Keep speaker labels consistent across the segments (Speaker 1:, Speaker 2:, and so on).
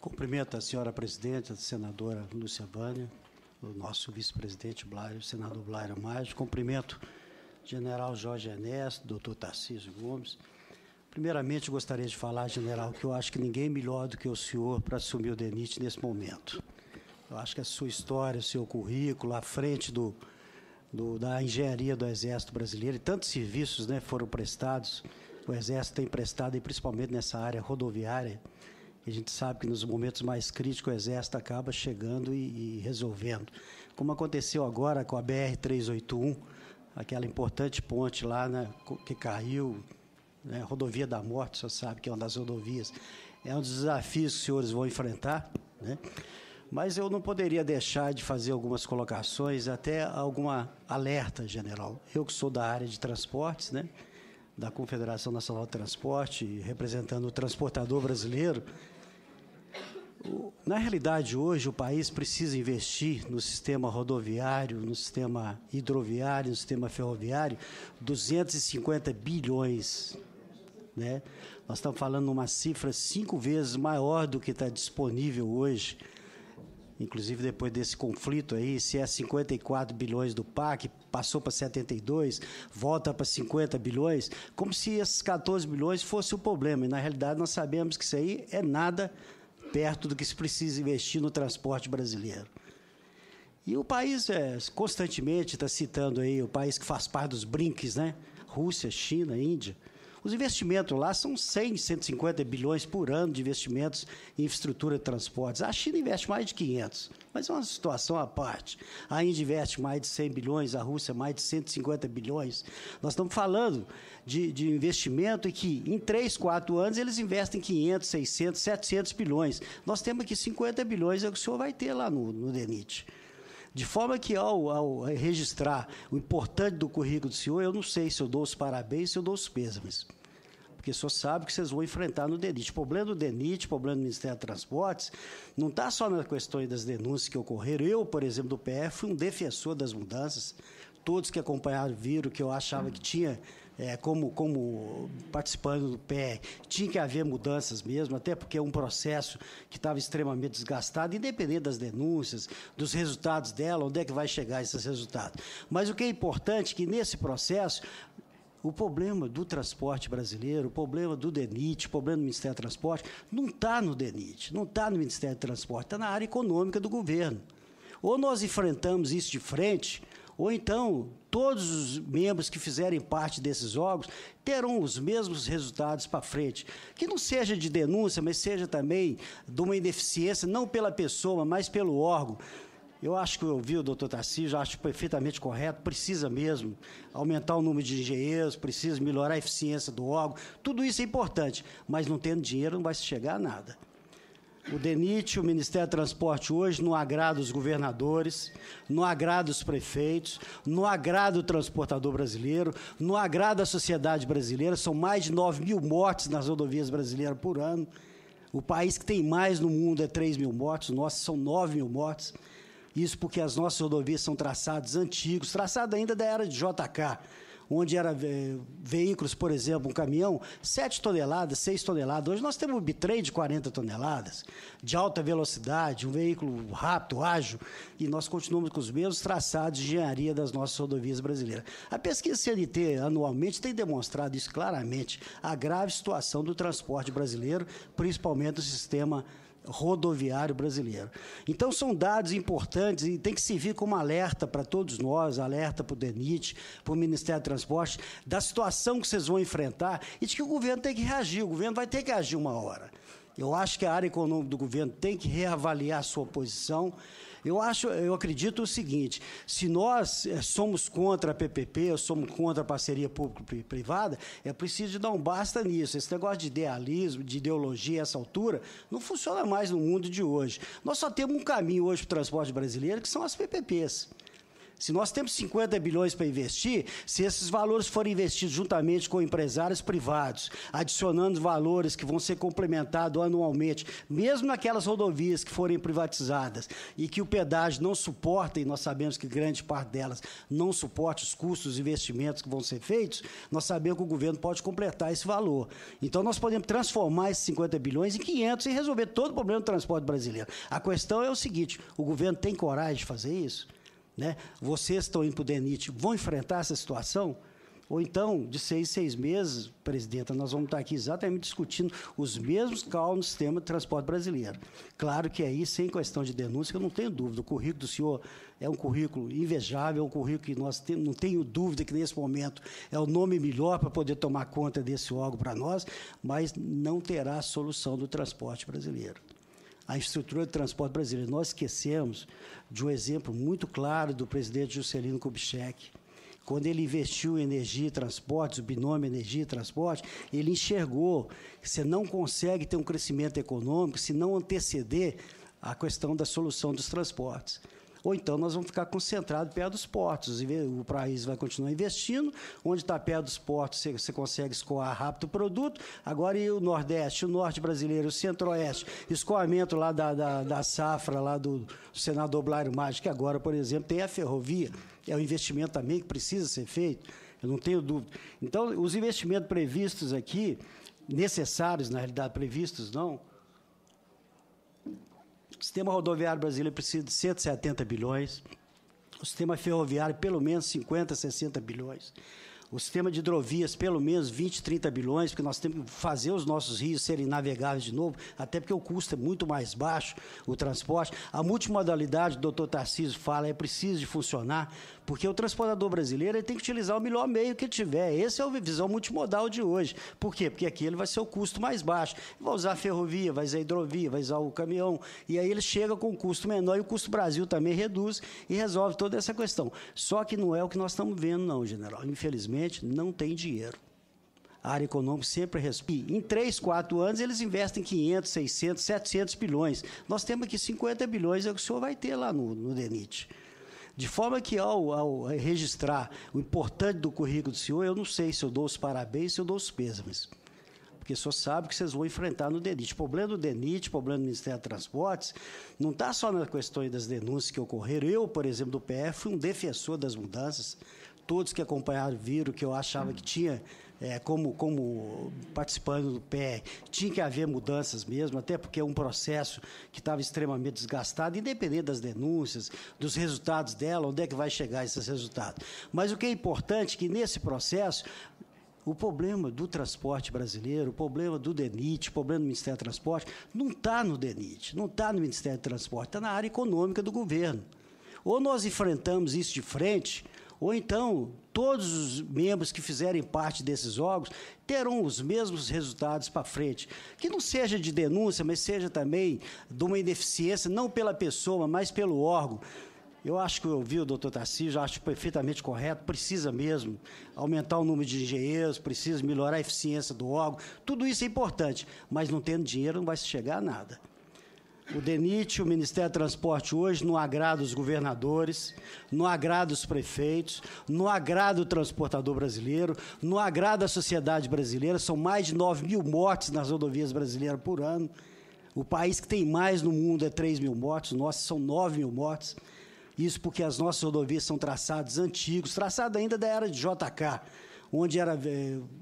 Speaker 1: Cumprimento a senhora presidente, a senadora Lúcia Vânia, o nosso vice-presidente Blairo, o senador Blairo Maggi. Cumprimento o general Jorge Ernesto, doutor Tarcísio Gomes. Primeiramente, gostaria de falar, general, que eu acho que ninguém melhor do que o senhor para assumir o DENIT nesse momento. Eu acho que a sua história, o seu currículo, à frente da engenharia do Exército Brasileiro, e tantos serviços, né, foram prestados, o Exército tem prestado, e principalmente nessa área rodoviária. A gente sabe que nos momentos mais críticos o Exército acaba chegando e resolvendo. Como aconteceu agora com a BR-381, aquela importante ponte lá, né, que caiu, né, rodovia da morte, o senhor sabe que é uma das rodovias. É um dos desafios que os senhores vão enfrentar, né? Mas eu não poderia deixar de fazer algumas colocações, até alguma alerta, general. Eu que sou da área de transportes, né, da Confederação Nacional de Transporte, representando o transportador brasileiro. Na realidade, hoje, o país precisa investir no sistema rodoviário, no sistema hidroviário, no sistema ferroviário, 250 bilhões. Né? Nós estamos falando de uma cifra 5 vezes maior do que está disponível hoje. Inclusive, depois desse conflito aí, se é 54 bilhões do PAC, passou para 72, volta para 50 bilhões, como se esses 14 bilhões fosse o problema. E, na realidade, nós sabemos que isso aí é nada perto do que se precisa investir no transporte brasileiro. E o país constantemente está citando aí o país que faz parte dos BRICS, né? Rússia, China, Índia. Os investimentos lá são 100, 150 bilhões por ano de investimentos em infraestrutura de transportes. A China investe mais de 500, mas é uma situação à parte. A Índia investe mais de 100 bilhões, a Rússia mais de 150 bilhões. Nós estamos falando de investimento em que, em 3, 4 anos, eles investem 500, 600, 700 bilhões. Nós temos aqui 50 bilhões, é o que o senhor vai ter lá no DENIT. De forma que, ao registrar o importante do currículo do senhor, eu não sei se eu dou os parabéns, se eu dou os pêsames. Porque o senhor sabe que vocês vão enfrentar no DENIT. O problema do DENIT, o problema do Ministério da Transportes, não está só nas questões das denúncias que ocorreram. Eu, por exemplo, do PF, fui um defensor das mudanças. Todos que acompanharam viram que eu achava que tinha, como participando do PE, tinha que haver mudanças mesmo, até porque é um processo que estava extremamente desgastado, independente das denúncias, dos resultados dela, onde é que vai chegar esses resultados. Mas o que é importante é que, nesse processo, o problema do transporte brasileiro, o problema do DENIT, o problema do Ministério do Transporte, não está no DENIT, não está no Ministério do Transporte, está na área econômica do governo. Ou nós enfrentamos isso de frente, ou então todos os membros que fizerem parte desses órgãos terão os mesmos resultados para frente. Que não seja de denúncia, mas seja também de uma ineficiência, não pela pessoa, mas pelo órgão. Eu acho que eu ouvi o doutor Tarcísio, acho perfeitamente correto, precisa mesmo aumentar o número de engenheiros, precisa melhorar a eficiência do órgão, tudo isso é importante, mas não tendo dinheiro não vai se chegar a nada. O DENIT, o Ministério do Transporte hoje não agrada os governadores, não agrada os prefeitos, não agrada o transportador brasileiro, não agrada a sociedade brasileira, são mais de 9 mil mortes nas rodovias brasileiras por ano. O país que tem mais no mundo é 3 mil mortes, os nossos são 9 mil mortes. Isso porque as nossas rodovias são traçados antigos, traçado ainda da era de JK, onde era veículos, por exemplo, um caminhão, 7 toneladas, 6 toneladas. Hoje nós temos um bitrem de 40 toneladas, de alta velocidade, um veículo rápido, ágil, e nós continuamos com os mesmos traçados de engenharia das nossas rodovias brasileiras. A pesquisa CNT, anualmente, tem demonstrado isso claramente, a grave situação do transporte brasileiro, principalmente do sistema rodoviário brasileiro. Então, são dados importantes e tem que servir como alerta para todos nós, alerta para o DENIT, para o Ministério do Transporte, da situação que vocês vão enfrentar e de que o governo tem que reagir, o governo vai ter que agir uma hora. Eu acho que a área econômica do governo tem que reavaliar a sua posição. Eu acredito o seguinte, se nós somos contra a PPP, ou somos contra a parceria público-privada, é preciso de dar um basta nisso. Esse negócio de idealismo, de ideologia a essa altura, não funciona mais no mundo de hoje. Nós só temos um caminho hoje para o transporte brasileiro, que são as PPPs. Se nós temos 50 bilhões para investir, se esses valores forem investidos juntamente com empresários privados, adicionando valores que vão ser complementados anualmente, mesmo naquelas rodovias que forem privatizadas e que o pedágio não suporta, e nós sabemos que grande parte delas não suporta os custos, os investimentos que vão ser feitos, nós sabemos que o governo pode completar esse valor. Então, nós podemos transformar esses 50 bilhões em 500 e resolver todo o problema do transporte brasileiro. A questão é o seguinte, o governo tem coragem de fazer isso? Né? Vocês estão indo para o DENIT, vão enfrentar essa situação? Ou então, de 6 em 6 meses, presidenta, nós vamos estar aqui exatamente discutindo os mesmos cálculos no sistema de transporte brasileiro. Claro que aí, sem questão de denúncia, que eu não tenho dúvida, o currículo do senhor é um currículo invejável, é um currículo que nós não tenho dúvida que, nesse momento, é o nome melhor para poder tomar conta desse órgão para nós, mas não terá solução do transporte brasileiro. A estrutura do transporte brasileiro, nós esquecemos de um exemplo muito claro do presidente Juscelino Kubitschek. Quando ele investiu em energia e transportes, o binômio energia e transporte, ele enxergou que você não consegue ter um crescimento econômico se não anteceder a questão da solução dos transportes. Ou então nós vamos ficar concentrados perto dos portos. O país vai continuar investindo, onde está perto dos portos você consegue escoar rápido o produto. Agora, e o Nordeste, o Norte brasileiro, o Centro-Oeste, escoamento lá da safra, lá do senador Blairo Maggi, que agora, por exemplo, tem a ferrovia. É um investimento também que precisa ser feito, eu não tenho dúvida. Então, os investimentos previstos aqui, necessários, na realidade, previstos não, o sistema rodoviário brasileiro precisa de 170 bilhões, o sistema ferroviário, pelo menos 50, 60 bilhões, o sistema de hidrovias, pelo menos 20, 30 bilhões, porque nós temos que fazer os nossos rios serem navegáveis de novo, até porque o custo é muito mais baixo, o transporte. A multimodalidade, o doutor Tarcísio fala, é preciso de funcionar, porque o transportador brasileiro ele tem que utilizar o melhor meio que ele tiver. Essa é a visão multimodal de hoje. Por quê? Porque aqui ele vai ser o custo mais baixo. Vai usar a ferrovia, vai usar a hidrovia, vai usar o caminhão, e aí ele chega com um custo menor, e o custo Brasil também reduz e resolve toda essa questão. Só que não é o que nós estamos vendo, não, general. Infelizmente, não tem dinheiro. A área econômica sempre responde. Em 3, 4 anos, eles investem 500, 600, 700 bilhões. Nós temos aqui 50 bilhões, é o que o senhor vai ter lá no DENIT. De forma que, ao registrar o importante do currículo do senhor, eu não sei se eu dou os parabéns, se eu dou os pêsames. Porque o senhor sabe que vocês vão enfrentar no DENIT. O problema do DENIT, o problema do Ministério da Transportes, não está só na questão das denúncias que ocorreram. Eu, por exemplo, do PF, fui um defensor das mudanças. Todos que acompanharam viram que eu achava que tinha, como participando do PE, tinha que haver mudanças mesmo, até porque é um processo que estava extremamente desgastado, independente das denúncias, dos resultados dela, onde é que vai chegar esses resultados. Mas o que é importante é que, nesse processo, o problema do transporte brasileiro, o problema do DENIT, o problema do Ministério do Transporte, não está no DENIT, não está no Ministério do Transporte, está na área econômica do governo. Ou nós enfrentamos isso de frente, ou então todos os membros que fizerem parte desses órgãos terão os mesmos resultados para frente. Que não seja de denúncia, mas seja também de uma ineficiência, não pela pessoa, mas pelo órgão. Eu acho que eu ouvi o doutor Tarcísio, acho perfeitamente correto, precisa mesmo aumentar o número de engenheiros, precisa melhorar a eficiência do órgão, tudo isso é importante, mas não tendo dinheiro não vai se chegar a nada. O DENIT, o Ministério do Transporte hoje não agrada os governadores, não agrada os prefeitos, não agrada o transportador brasileiro, não agrada a sociedade brasileira, são mais de 9 mil mortes nas rodovias brasileiras por ano. O país que tem mais no mundo é 3 mil mortes, nossos são 9 mil mortes. Isso porque as nossas rodovias são traçados antigos, traçados ainda da era de JK, onde era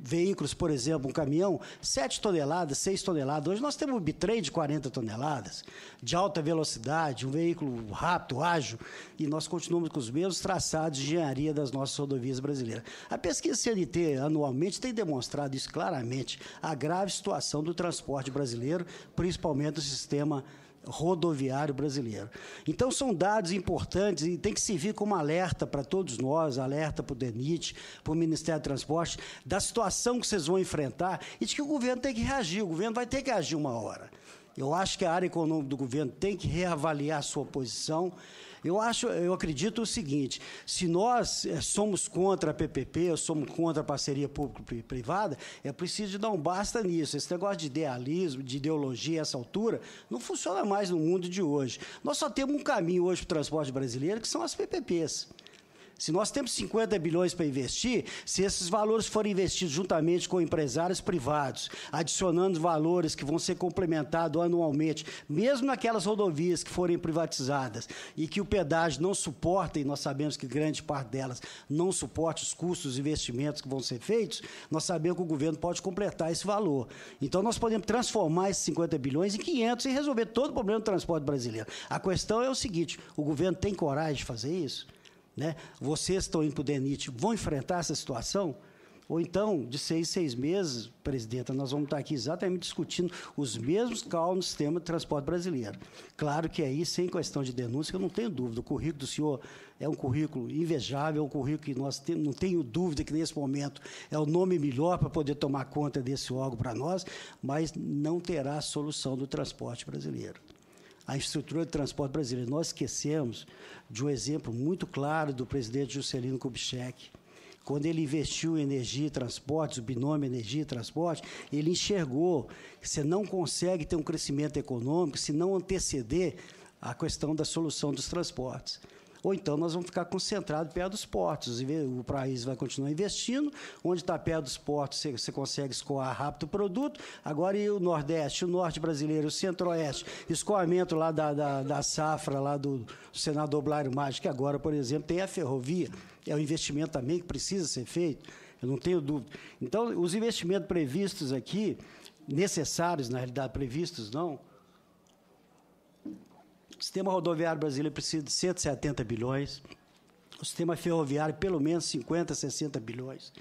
Speaker 1: veículos, por exemplo, um caminhão, 7 toneladas, 6 toneladas. Hoje nós temos um bitrem de 40 toneladas, de alta velocidade, um veículo rápido, ágil, e nós continuamos com os mesmos traçados de engenharia das nossas rodovias brasileiras. A pesquisa CNT, anualmente, tem demonstrado isso claramente, a grave situação do transporte brasileiro, principalmente do sistema rodoviário brasileiro. Então, são dados importantes e tem que servir como alerta para todos nós, alerta para o DENIT, para o Ministério do Transporte, da situação que vocês vão enfrentar e de que o governo tem que reagir, o governo vai ter que agir uma hora. Eu acho que a área econômica do governo tem que reavaliar a sua posição. Eu acredito o seguinte, se nós somos contra a PPP, ou somos contra a parceria público-privada, é preciso de dar um basta nisso. Esse negócio de idealismo, de ideologia a essa altura, não funciona mais no mundo de hoje. Nós só temos um caminho hoje para o transporte brasileiro, que são as PPPs. Se nós temos 50 bilhões para investir, se esses valores forem investidos juntamente com empresários privados, adicionando valores que vão ser complementados anualmente, mesmo naquelas rodovias que forem privatizadas e que o pedágio não suporta, e nós sabemos que grande parte delas não suporta os custos, os investimentos que vão ser feitos, nós sabemos que o governo pode completar esse valor. Então, nós podemos transformar esses 50 bilhões em 500 e resolver todo o problema do transporte brasileiro. A questão é o seguinte, o governo tem coragem de fazer isso? Né? Vocês estão indo para o DENIT, vão enfrentar essa situação? Ou então, de 6 em 6 meses, presidenta, nós vamos estar aqui exatamente discutindo os mesmos cálculos no sistema de transporte brasileiro. Claro que aí, sem questão de denúncia, eu não tenho dúvida, o currículo do senhor é um currículo invejável, é um currículo que nós não tenho dúvida que, nesse momento, é o nome melhor para poder tomar conta desse órgão para nós, mas não terá a solução do transporte brasileiro. A estrutura de transporte brasileiro. Nós esquecemos de um exemplo muito claro do presidente Juscelino Kubitschek. Quando ele investiu em energia e transportes, o binômio energia e transporte, ele enxergou que você não consegue ter um crescimento econômico se não anteceder a questão da solução dos transportes. Ou então nós vamos ficar concentrados perto dos portos. O país vai continuar investindo, onde está perto dos portos você consegue escoar rápido o produto. Agora, e o Nordeste, o Norte brasileiro, o Centro-Oeste, escoamento lá da safra, lá do senador Blairo Maggi, que agora, por exemplo, tem a ferrovia. É um investimento também que precisa ser feito, eu não tenho dúvida. Então, os investimentos previstos aqui, necessários, na realidade, previstos não, o sistema rodoviário brasileiro precisa de 170 bilhões, o sistema ferroviário, pelo menos 50, 60 bilhões,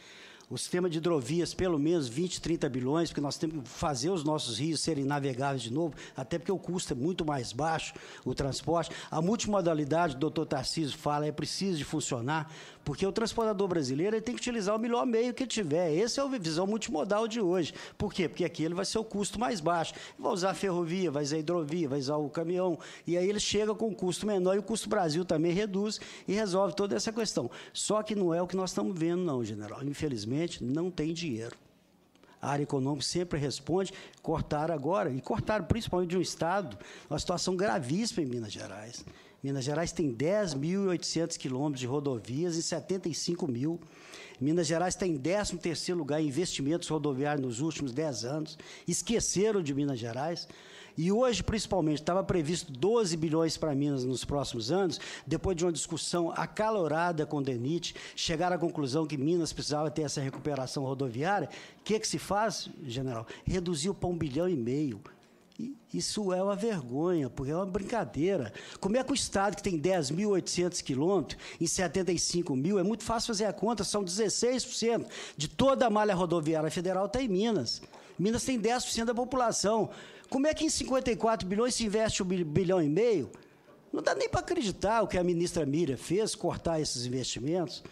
Speaker 1: o sistema de hidrovias, pelo menos 20, 30 bilhões, porque nós temos que fazer os nossos rios serem navegáveis de novo, até porque o custo é muito mais baixo, o transporte. A multimodalidade, o doutor Tarcísio fala, é preciso de funcionar, porque o transportador brasileiro ele tem que utilizar o melhor meio que ele tiver. Essa é a visão multimodal de hoje. Por quê? Porque aqui ele vai ser o custo mais baixo. Vai usar a ferrovia, vai usar a hidrovia, vai usar o caminhão, e aí ele chega com um custo menor, e o custo Brasil também reduz e resolve toda essa questão. Só que não é o que nós estamos vendo, não, general. Infelizmente, não tem dinheiro. A área econômica sempre responde, cortaram agora, e cortaram principalmente de um estado, uma situação gravíssima em Minas Gerais. Minas Gerais tem 10.800 quilômetros de rodovias e 75 mil. Minas Gerais está em 13º lugar em investimentos rodoviários nos últimos 10 anos. Esqueceram de Minas Gerais. E hoje, principalmente, estava previsto 12 bilhões para Minas nos próximos anos, depois de uma discussão acalorada com o DENIT, chegaram à conclusão que Minas precisava ter essa recuperação rodoviária. O que se faz, general? Reduziu para 1,5 bilhão. Isso é uma vergonha, porque é uma brincadeira. Como é que o Estado, que tem 10.800 quilômetros em 75 mil, é muito fácil fazer a conta, são 16% de toda a malha rodoviária federal está em Minas. Minas tem 10% da população. Como é que em 54 bilhões se investe 1,5 bilhão? Não dá nem para acreditar o que a ministra Miriam fez, cortar esses investimentos.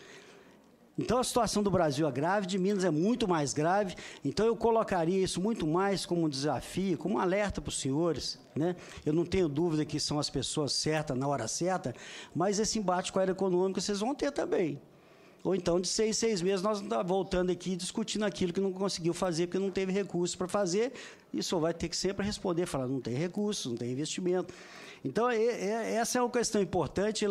Speaker 1: Então, a situação do Brasil é grave, de Minas é muito mais grave. Então, eu colocaria isso muito mais como um desafio, como um alerta para os senhores, né? Eu não tenho dúvida que são as pessoas certas, na hora certa, mas esse embate com a área econômica vocês vão ter também. Ou então, de 6 em 6 meses, nós estamos voltando aqui discutindo aquilo que não conseguiu fazer, porque não teve recurso para fazer, e só vai ter que sempre responder, falar, não tem recurso, não tem investimento. Então, essa é uma questão importante,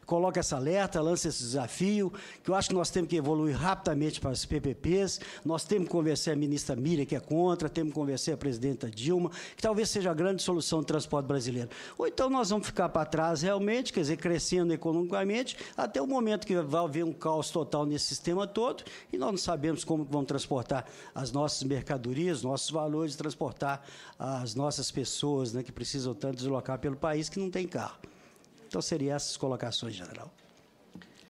Speaker 1: coloca essa alerta, lança esse desafio, que eu acho que nós temos que evoluir rapidamente para as PPPs, nós temos que convencer a ministra Miriam, que é contra, temos que convencer a presidenta Dilma, que talvez seja a grande solução do transporte brasileiro. Ou então nós vamos ficar para trás realmente, quer dizer, crescendo economicamente, até o momento que vai haver um caos total nesse sistema todo, e nós não sabemos como vamos transportar as nossas mercadorias, nossos valores, transportar as nossas pessoas, né, que precisam tanto deslocar pelo país que não tem carro. Então, seriam essas colocações, general.